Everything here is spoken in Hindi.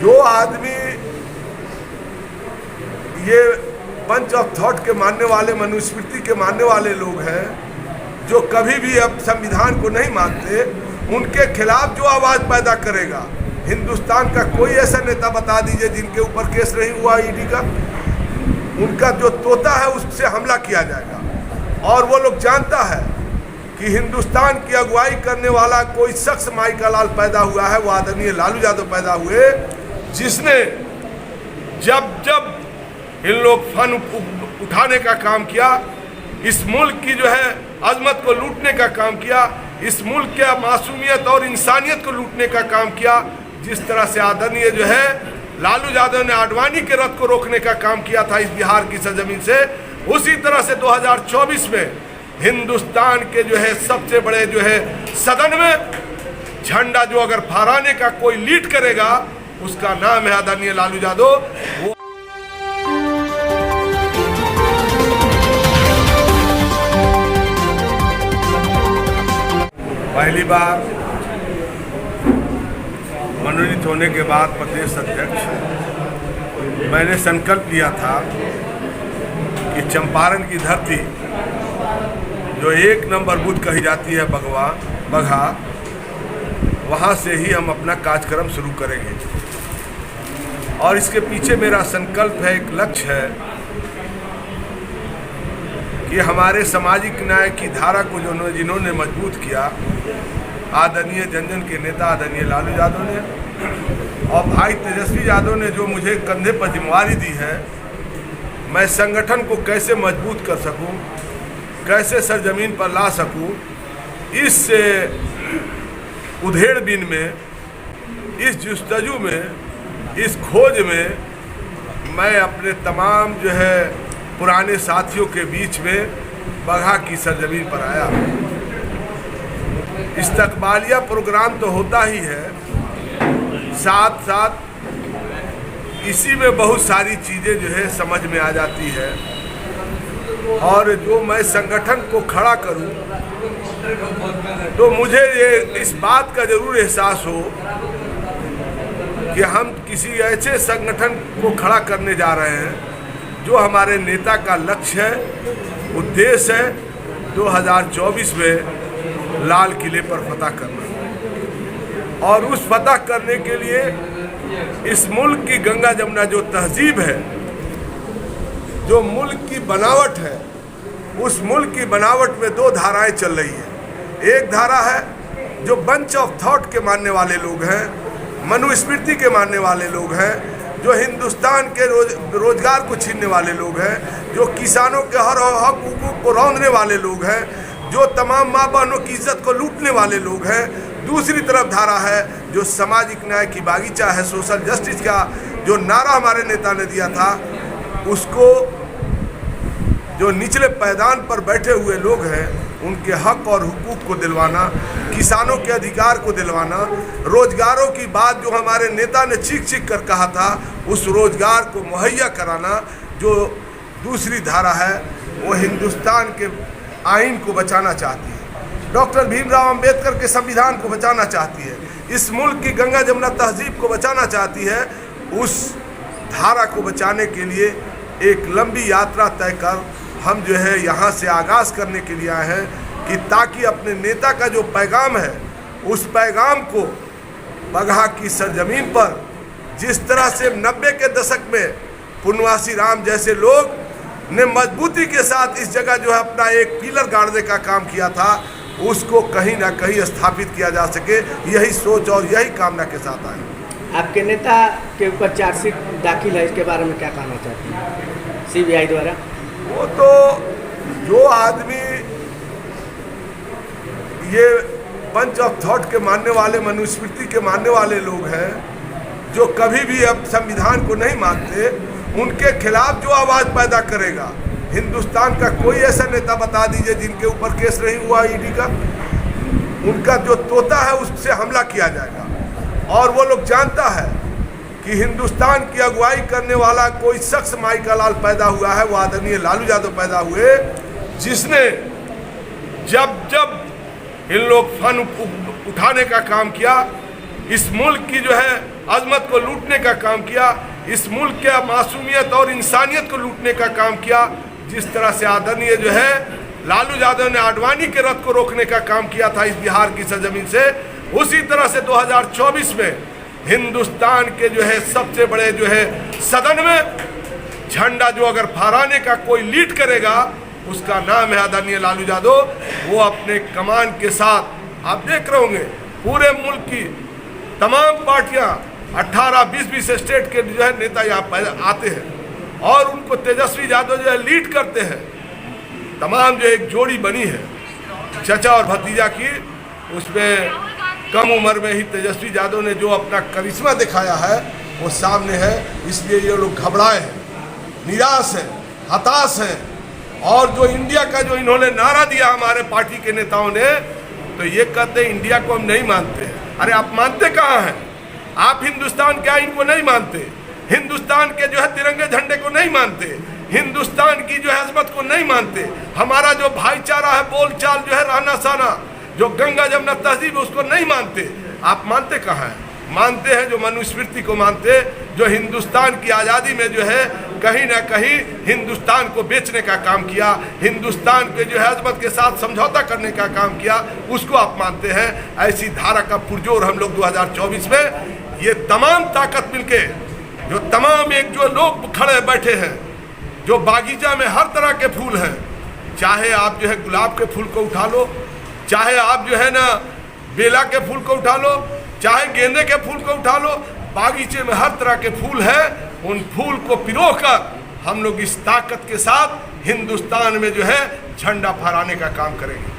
जो आदमी ये पंच ऑफ थॉट के मानने वाले, मनुस्मृति के मानने वाले लोग हैं, जो कभी भी अब संविधान को नहीं मानते, उनके खिलाफ जो आवाज़ पैदा करेगा, हिंदुस्तान का कोई ऐसा नेता बता दीजिए जिनके ऊपर केस नहीं हुआ ईडी का, उनका जो तोता है उससे हमला किया जाएगा। और वो लोग जानता है कि हिंदुस्तान की अगुवाई करने वाला कोई शख्स माई का लाल पैदा हुआ है, वो आदरणीय लालू यादव पैदा हुए, जिसने जब जब इन लोग फन उठाने का काम किया, इस मुल्क की जो है अजमत को लूटने का काम किया, इस मुल्क के मासूमियत और इंसानियत को लूटने का काम किया, जिस तरह से आदरणीय जो है लालू यादव ने आडवाणी के रथ को रोकने का काम किया था इस बिहार की सरजमीन से, उसी तरह से 2024 में हिंदुस्तान के जो है सबसे बड़े जो है सदन में झंडा जो अगर फहराने का कोई लीड करेगा, उसका नाम है आदरणीय लालू यादव। वो पहली बार मनोनीत होने के बाद प्रदेश अध्यक्ष मैंने संकल्प लिया था कि चंपारण की धरती जो 1 नंबर बूथ कही जाती है बगहा, वहाँ से ही हम अपना कार्यक्रम शुरू करेंगे। और इसके पीछे मेरा संकल्प है, एक लक्ष्य है कि हमारे सामाजिक न्याय की धारा को जिन्होंने मजबूत किया, आदरणीय जन जन के नेता आदरणीय लालू यादव ने, और भाई तेजस्वी यादव ने जो मुझे कंधे पर जिम्मेवारी दी है, मैं संगठन को कैसे मजबूत कर सकूं, कैसे सरजमीन पर ला सकूं, इस उधेड़बीन में, इस जुस्तजू में, इस खोज में मैं अपने तमाम जो है पुराने साथियों के बीच में बगहा की सरजमीन पर आया। इस्तकबालिया प्रोग्राम तो होता ही है, साथ साथ इसी में बहुत सारी चीज़ें जो है समझ में आ जाती है। और जो मैं संगठन को खड़ा करूं, तो मुझे ये इस बात का ज़रूर एहसास हो कि हम किसी ऐसे संगठन को खड़ा करने जा रहे हैं जो हमारे नेता का लक्ष्य है, उद्देश्य है 2024 में लाल किले पर फतह करना। और उस फतह करने के लिए इस मुल्क की गंगा जमुना जो तहजीब है, जो मुल्क की बनावट है, उस मुल्क की बनावट में 2 धाराएं चल रही है। एक धारा है जो बंच ऑफ थॉट के मानने वाले लोग हैं, मनुस्मृति के मानने वाले लोग हैं, जो हिंदुस्तान के रोजगार को छीनने वाले लोग हैं, जो किसानों के हर हक हुकूक को रौंदने वाले लोग हैं, जो तमाम माँ बहनों की इज्जत को लूटने वाले लोग हैं। दूसरी तरफ धारा है जो सामाजिक न्याय की बागीचा है, सोशल जस्टिस का जो नारा हमारे नेता ने दिया था, उसको जो निचले पैदान पर बैठे हुए लोग हैं उनके हक और हुकूक को दिलवाना, किसानों के अधिकार को दिलवाना, रोजगारों की बात जो हमारे नेता ने चीख चीख कर कहा था, उस रोजगार को मुहैया कराना। जो दूसरी धारा है वो हिंदुस्तान के आइन को बचाना चाहती है, डॉक्टर भीमराव अंबेडकर के संविधान को बचाना चाहती है, इस मुल्क की गंगा जमुना तहजीब को बचाना चाहती है। उस धारा को बचाने के लिए एक लंबी यात्रा तय कर हम जो है यहाँ से आगाज़ करने के लिए आए हैं कि ताकि अपने नेता का जो पैगाम है, उस पैगाम को बगहा की सरजमीन पर जिस तरह से 90 के दशक में पुनवासी राम जैसे लोग ने मजबूती के साथ इस जगह जो है अपना एक पिलर गाड़ने का काम किया था, उसको कहीं ना कहीं स्थापित किया जा सके, यही सोच और यही कामना के साथ आए। आपके नेता के ऊपर चार्जशीट दाखिल है, इसके बारे में क्या कहना चाहते हैं सीबीआई द्वारा? वो तो जो आदमी ये पंच ऑफ थॉट के मानने वाले, मनुस्मृति के मानने वाले लोग हैं, जो कभी भी अब संविधान को नहीं मानते, उनके खिलाफ जो आवाज़ पैदा करेगा, हिंदुस्तान का कोई ऐसा नेता बता दीजिए जिनके ऊपर केस नहीं हुआ ईडी का, उनका जो तोता है उससे हमला किया जाएगा। और वो लोग जानता है कि हिंदुस्तान की अगुवाई करने वाला कोई शख्स माई का लाल पैदा हुआ है, वो आदरणीय लालू यादव पैदा हुए, जिसने जब जब इन लोग फन उठाने का काम किया, इस मुल्क की जो है अजमत को लूटने का काम किया, इस मुल्क के मासूमियत और इंसानियत को लूटने का काम किया। जिस तरह से आदरणीय जो है लालू यादव ने आडवाणी के रथ को रोकने का काम किया था इस बिहार की सरजमीन से, उसी तरह से 2024 में हिंदुस्तान के जो है सबसे बड़े जो है सदन में झंडा जो अगर फहराने का कोई लीड करेगा उसका नाम है आदरणीय लालू यादव। वो अपने कमान के साथ आप देख रहे होंगे पूरे मुल्क की तमाम पार्टियां 18-20 स्टेट के जो है नेता यहाँ आते हैं और उनको तेजस्वी यादव जो है लीड करते हैं। तमाम जो एक जोड़ी बनी है चचा और भतीजा की, उसमें कम उम्र में ही तेजस्वी यादव ने जो अपना करिश्मा दिखाया है वो सामने है। इसलिए ये लोग घबराए हैं, निराश हैं, हताश हैं। और जो इंडिया का जो इन्होंने नारा दिया हमारे पार्टी के नेताओं ने, तो ये कहते हैं इंडिया को हम नहीं मानते। अरे आप मानते कहाँ हैं? आप हिंदुस्तान के आईन को नहीं मानते, हिंदुस्तान के जो है तिरंगे झंडे को नहीं मानते, हिंदुस्तान की जो है अजमत को नहीं मानते, हमारा जो भाईचारा है, बोलचाल जो है, रहना सहना, जो गंगा जमुना तहजीब है उसको नहीं मानते। आप मानते कहाँ हैं? मानते हैं जो मनुस्मृति को मानते, जो हिंदुस्तान की आज़ादी में जो है कहीं ना कहीं हिंदुस्तान को बेचने का काम किया, हिंदुस्तान के जो है अजमत के साथ समझौता करने का काम किया, उसको आप मानते हैं। ऐसी धारा का पुरजोर हम लोग 2024 में ये तमाम ताकत मिलके, जो तमाम एक जो लोग खड़े बैठे हैं, जो बागीचा में हर तरह के फूल हैं, चाहे आप जो है गुलाब के फूल को उठा लो, चाहे आप जो है ना बेला के फूल को उठा लो, चाहे गेंदे के फूल को उठा लो, बागीचे में हर तरह के फूल हैं। उन फूल को पिरोकर हम लोग इस ताकत के साथ हिंदुस्तान में जो है झंडा फहराने का काम करेंगे।